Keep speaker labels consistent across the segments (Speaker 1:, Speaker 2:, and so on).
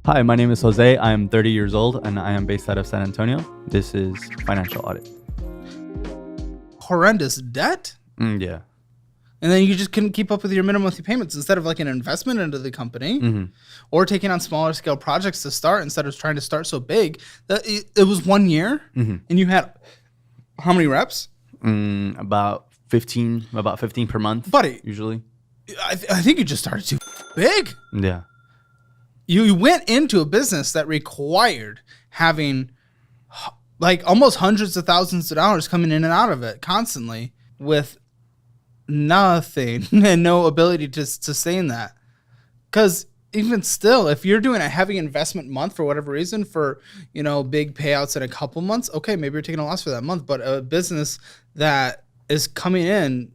Speaker 1: Hi, my name is Jose. I am 30 years old and I am based out of San Antonio. This is Financial Audit.
Speaker 2: Horrendous debt?
Speaker 1: Yeah.
Speaker 2: And then you just couldn't keep up with your minimum monthly payments instead of like an investment into the company or taking on smaller scale projects to start instead of trying to start so big. It was 1 year and you had how many reps?
Speaker 1: About 15 per month.
Speaker 2: Buddy.
Speaker 1: Usually.
Speaker 2: I think you just started too big.
Speaker 1: Yeah.
Speaker 2: You went into a business that required having like almost hundreds of thousands of dollars coming in and out of it constantly with nothing and no ability to sustain that. Because even still, if you're doing a heavy investment month for whatever reason for, big payouts in a couple months, okay, maybe you're taking a loss for that month. But a business that is coming in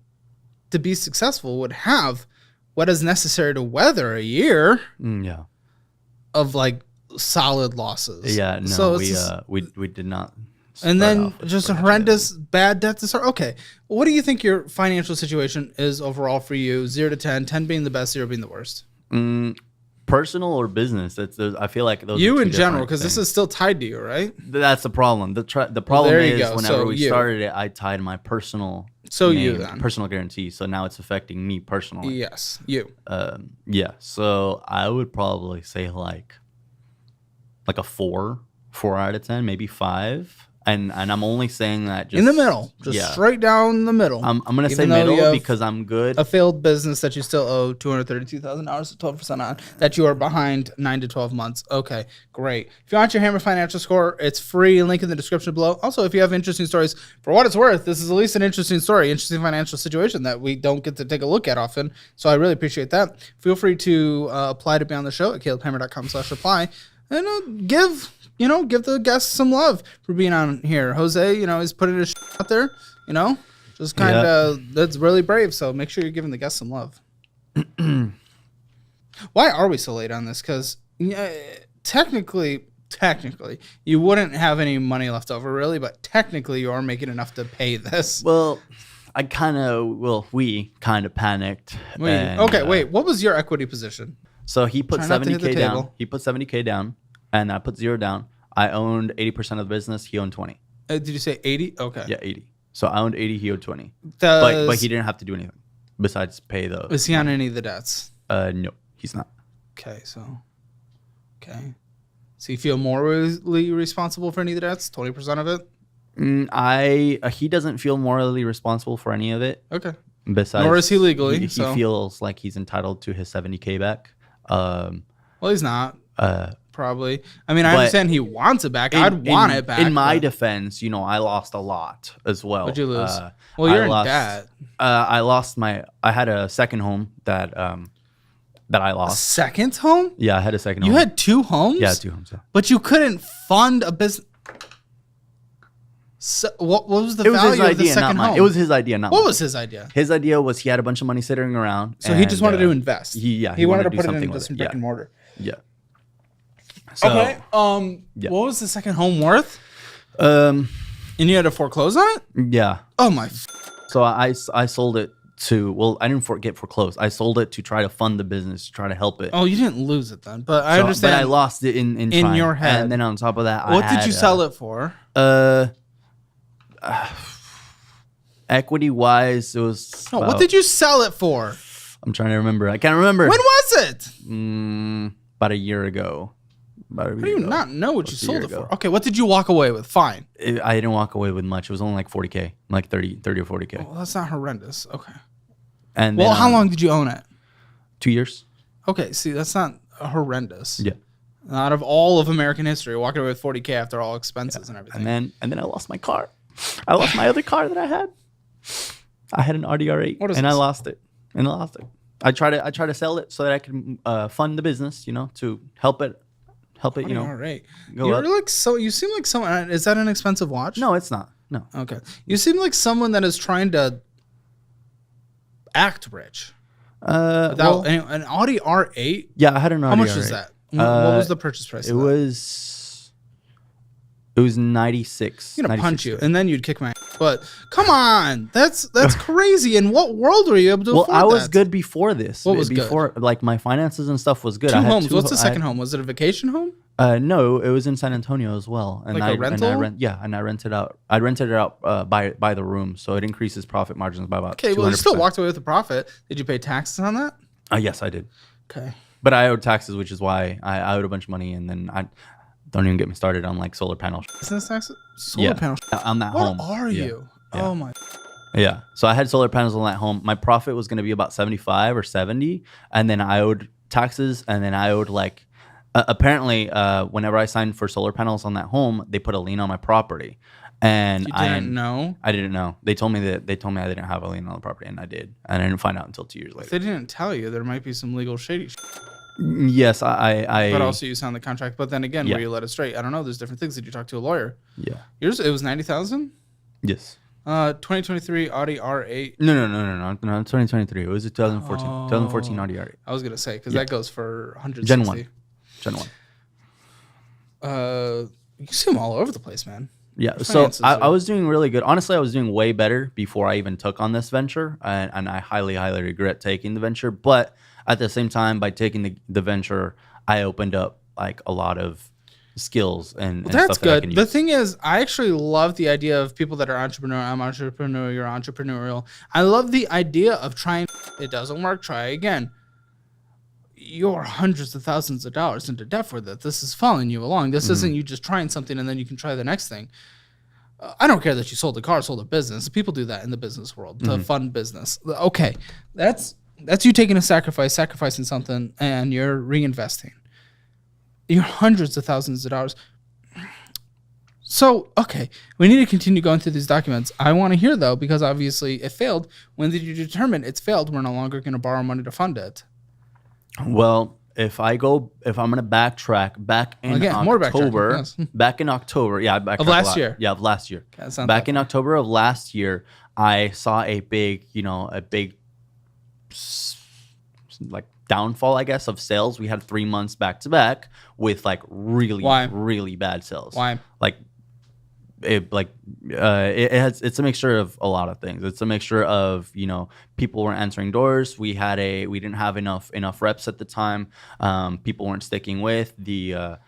Speaker 2: to be successful would have what is necessary to weather a year.
Speaker 1: Yeah.
Speaker 2: Of like solid losses.
Speaker 1: Yeah, no,
Speaker 2: so
Speaker 1: we did not.
Speaker 2: And then just a horrendous bad debt to start. Okay, what do you think your financial situation is overall for you? 0 to 10, 10 being the best, 0 being the worst.
Speaker 1: Personal or business? I feel like those.
Speaker 2: You
Speaker 1: are
Speaker 2: in general, because this is still tied to you, right?
Speaker 1: That's the problem. The problem is whenever
Speaker 2: so
Speaker 1: we started it, I tied my personal. Personal guarantee. So now it's affecting me personally.
Speaker 2: Yes, you.
Speaker 1: Yeah. So I would probably say like a 4 out of 10, maybe 5. And I'm only saying that just
Speaker 2: in the middle, just straight down the middle.
Speaker 1: I'm gonna say middle because I'm good.
Speaker 2: A failed business that you still owe $232,000 to 12% on, that you are behind 9 to 12 months. Okay, great. If you want your Hammer Financial Score, it's free. Link in the description below. Also, if you have interesting stories, for what it's worth, this is at least an interesting story, interesting financial situation that we don't get to take a look at often. So I really appreciate that. Feel free to apply to be on the show at calebhammer.com/apply and give the guests some love for being on here. Jose, he's putting his out there, just kind of, that's really brave. So make sure you're giving the guests some love. Why are we so late on this? Because technically, you wouldn't have any money left over, really, but technically you are making enough to pay this.
Speaker 1: Well, we kind of panicked.
Speaker 2: Wait, what was your equity position?
Speaker 1: So he put 70K down. He put 70K down, and I put 0 down. I owned 80% of the business. He owned 20.
Speaker 2: Did you say 80? Okay.
Speaker 1: Yeah, 80. So I owned 80. He owed 20. But he didn't have to do anything besides pay those.
Speaker 2: Is he on any of the debts?
Speaker 1: No, he's not.
Speaker 2: Okay. So you feel morally responsible for any of the debts? 20% of it?
Speaker 1: He doesn't feel morally responsible for any of it.
Speaker 2: Okay.
Speaker 1: Besides,
Speaker 2: nor is he legally.
Speaker 1: He feels like he's entitled to his 70K back.
Speaker 2: Well, he's not. Probably. I mean, I understand he wants it back. I'd want it back.
Speaker 1: In my defense, I lost a lot as well.
Speaker 2: What'd you lose? You're in debt.
Speaker 1: I had a second home that I lost.
Speaker 2: A second home?
Speaker 1: Yeah, I had a second home.
Speaker 2: You had 2 homes?
Speaker 1: Yeah, 2 homes. Yeah.
Speaker 2: But you couldn't fund a business. So what was the value of the second home?
Speaker 1: It was his idea, not mine.
Speaker 2: What was his idea?
Speaker 1: His idea was he had a bunch of money sitting around.
Speaker 2: So he just wanted to invest.
Speaker 1: He
Speaker 2: wanted to put it into some brick and mortar.
Speaker 1: Yeah. So,
Speaker 2: okay. What was the second home worth?
Speaker 1: And
Speaker 2: you had to foreclose on it?
Speaker 1: Yeah.
Speaker 2: Oh my.
Speaker 1: So I sold it to. Well, I didn't get foreclosed. I sold it to try to fund the business, to try to help it.
Speaker 2: Oh, you didn't lose it then, but I understand.
Speaker 1: But I lost it in
Speaker 2: your head.
Speaker 1: And then on top of that,
Speaker 2: what did you sell it for?
Speaker 1: Equity wise, it was.
Speaker 2: What did you sell it for?
Speaker 1: I'm trying to remember. I can't remember.
Speaker 2: When was it?
Speaker 1: About a year ago.
Speaker 2: How do you not know what you sold it for? Okay, what did you walk away with? Fine.
Speaker 1: I didn't walk away with much. It was only like 40K, like 30 or 40K.
Speaker 2: Well, that's not horrendous. Okay.
Speaker 1: And
Speaker 2: how long did you own it?
Speaker 1: 2 years.
Speaker 2: Okay, see, that's not horrendous.
Speaker 1: Yeah.
Speaker 2: Out of all of American history, walking away with 40K after all expenses and everything.
Speaker 1: And then I lost my car. I lost my other car that I had. I had an RDR8, and I lost it. I tried to sell it so that I could fund the business, to help it. All right.
Speaker 2: You seem like someone. Is that an expensive watch?
Speaker 1: No, it's not. No.
Speaker 2: Okay. You seem like someone that is trying to act rich. An Audi R8.
Speaker 1: Yeah, I had an Audi.
Speaker 2: How much was that? What was the purchase price?
Speaker 1: It was It was 96.
Speaker 2: I'm gonna punch you, and then you'd kick my ass. But come on, that's crazy. In what world were you able to afford that?
Speaker 1: I was good before this.
Speaker 2: What was
Speaker 1: before,
Speaker 2: good?
Speaker 1: Like my finances and stuff was good.
Speaker 2: Two
Speaker 1: I had
Speaker 2: homes. What's the second home? Was it a vacation home?
Speaker 1: No, it was in San Antonio as well. And
Speaker 2: like a rental?
Speaker 1: And I rented out. I rented it out by the room, so it increases profit margins by about.
Speaker 2: Okay, well, you still walked away with a profit. Did you pay taxes on that?
Speaker 1: Yes, I did.
Speaker 2: Okay,
Speaker 1: but I owed taxes, which is why I owed a bunch of money, and then I don't even get me started on like solar panels.
Speaker 2: Business taxes, solar panels
Speaker 1: on that home.
Speaker 2: What are you?
Speaker 1: Yeah.
Speaker 2: Oh my.
Speaker 1: Yeah, so I had solar panels on that home. My profit was going to be about 75 or 70, and then I owed taxes, and then I owed like. Apparently, whenever I signed for solar panels on that home, they put a lien on my property, and
Speaker 2: you didn't know.
Speaker 1: I didn't know. They told me I didn't have a lien on the property, and I did, and I didn't find out until 2 years later.
Speaker 2: If they didn't tell you, there might be some legal shady.
Speaker 1: Yes, I.
Speaker 2: But also, you signed the contract. But then again, were you led astray? I don't know. There's different things. Did you talk to a lawyer?
Speaker 1: Yeah.
Speaker 2: Yours, it was 90,000.
Speaker 1: Yes.
Speaker 2: 2023 Audi R8.
Speaker 1: No. 2023. It was a 2014. 2014 Audi R8.
Speaker 2: I was gonna say because that goes for 160.
Speaker 1: Gen 1.
Speaker 2: You see them all over the place, man.
Speaker 1: Yeah, so I was doing really good. Honestly, I was doing way better before I even took on this venture, and I highly regret taking the venture. But at the same time, by taking the venture, I opened up like a lot of skills and
Speaker 2: that's
Speaker 1: stuff that
Speaker 2: good. The thing is, I actually love the idea of people that are entrepreneurial. I'm entrepreneurial. You're entrepreneurial. I love the idea of trying. It doesn't work. Try again. You're hundreds of thousands of dollars into debt for that. This is following you along. This isn't you just trying something and then you can try the next thing. I don't care that you sold a car, sold a business. People do that in the business world to fund business. Okay, that's you taking a sacrificing something, and you're reinvesting. You're hundreds of thousands of dollars. So, okay, we need to continue going through these documents. I want to hear, though, because obviously it failed. When did you determine it's failed? We're no longer going to borrow money to fund it.
Speaker 1: Well, if I'm going to backtrack back in October, of
Speaker 2: last year.
Speaker 1: Yeah, of last year.
Speaker 2: Okay,
Speaker 1: back in October of last year, I saw a big like downfall, I guess, of sales. We had 3 months back to back with like really bad sales.
Speaker 2: Why?
Speaker 1: It's a mixture of a lot of things. It's a mixture of, people weren't answering doors. We didn't have enough reps at the time. People weren't sticking with what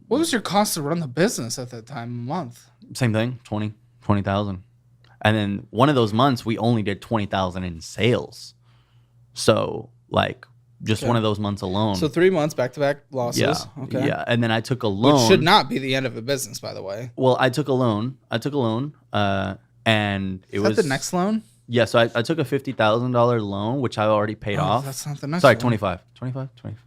Speaker 2: was your cost to run the business at that time a month?
Speaker 1: Same thing, 20,000. And then one of those months we only did 20,000 in sales. So like one of those months alone.
Speaker 2: So 3 months back-to-back losses.
Speaker 1: Yeah.
Speaker 2: Okay.
Speaker 1: Yeah. And then I took a loan.
Speaker 2: Which should not be the end of a business, by the way.
Speaker 1: Well, I took a loan. And it was.
Speaker 2: Is that the next loan?
Speaker 1: Yeah. So I took a $50,000 loan, which I already paid off.
Speaker 2: That's not the next
Speaker 1: Sorry,
Speaker 2: one.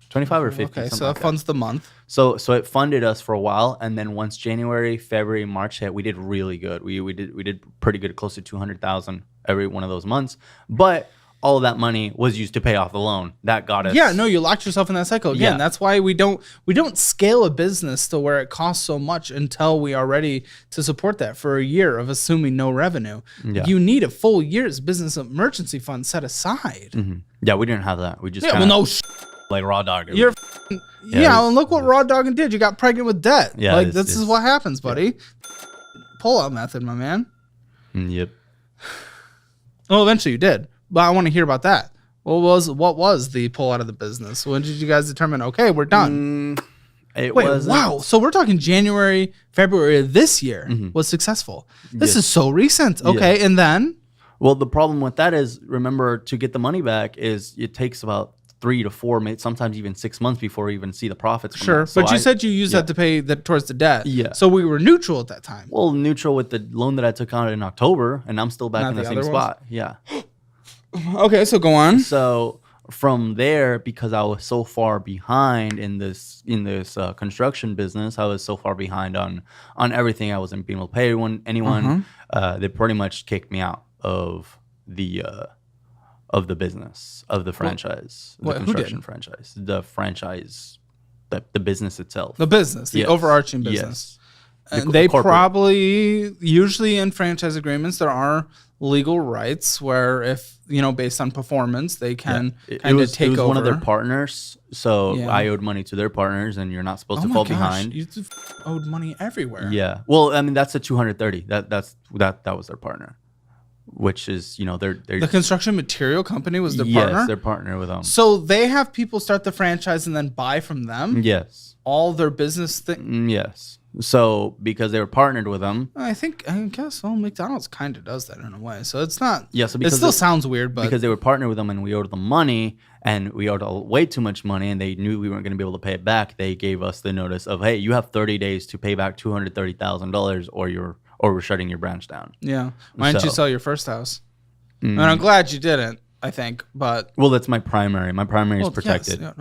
Speaker 1: 25 or 50.
Speaker 2: Okay. So it funds the month.
Speaker 1: So it funded us for a while. And then once January, February, March hit, we did really good. We did pretty good, close to 200,000 every one of those months. But all of that money was used to pay off the loan. That got us.
Speaker 2: Yeah, no, you locked yourself in that cycle. Again, that's why we don't scale a business to where it costs so much until we are ready to support that for a year of assuming no revenue. Yeah. You need a full year's business emergency fund set aside.
Speaker 1: Mm-hmm. Yeah, we didn't have that. We just like raw dog.
Speaker 2: And look what raw dogging did. You got pregnant with debt. Yeah, this is what happens, buddy. Yeah. Pull-out method, my man.
Speaker 1: Yep.
Speaker 2: Well, eventually you did. But I want to hear about that. What was the pull out of the business? When did you guys determine, okay, we're done? Wow. So we're talking January, February of this year was successful. This is so recent. Okay. And then?
Speaker 1: Well, the problem with that is, remember, to get the money back is it takes about 3 to 4, sometimes even 6 months before we even see the profits.
Speaker 2: Sure. But you said you used that to pay towards the debt.
Speaker 1: Yeah.
Speaker 2: So we were neutral at that time.
Speaker 1: Well, neutral with the loan that I took out in October, and I'm still back in the same spot. Yeah.
Speaker 2: Okay, so go on.
Speaker 1: So from there, because I was so far behind in this construction business, I was so far behind on everything. I wasn't being able to pay anyone. They pretty much kicked me out of the business, of the franchise, the construction franchise, the franchise, the business itself,
Speaker 2: the overarching business. They probably, usually in franchise agreements, there are legal rights where if, based on performance, they can kind of take over.
Speaker 1: It was one of their partners, so I owed money to their partners, and you're not supposed to fall behind.
Speaker 2: You owed money everywhere.
Speaker 1: Yeah. Well, I mean, that's a 230. That was their partner, which is,
Speaker 2: the construction material company was their partner?
Speaker 1: Yes, their partner with them.
Speaker 2: So they have people start the franchise and then buy from them?
Speaker 1: Yes.
Speaker 2: All their business thing?
Speaker 1: Yes. So because they were partnered with them,
Speaker 2: I guess McDonald's kind of does that in a way. So it's not.
Speaker 1: Yeah. So because
Speaker 2: it still sounds weird, but
Speaker 1: because they were partnered with them and we owed them money and we owed way too much money and they knew we weren't going to be able to pay it back, they gave us the notice of, hey, you have 30 days to pay back $230,000 or we're shutting your branch down.
Speaker 2: Yeah. Why didn't you sell your first house? And I'm glad you didn't. I think, but
Speaker 1: well, that's my primary. My primary is protected.
Speaker 2: Yes,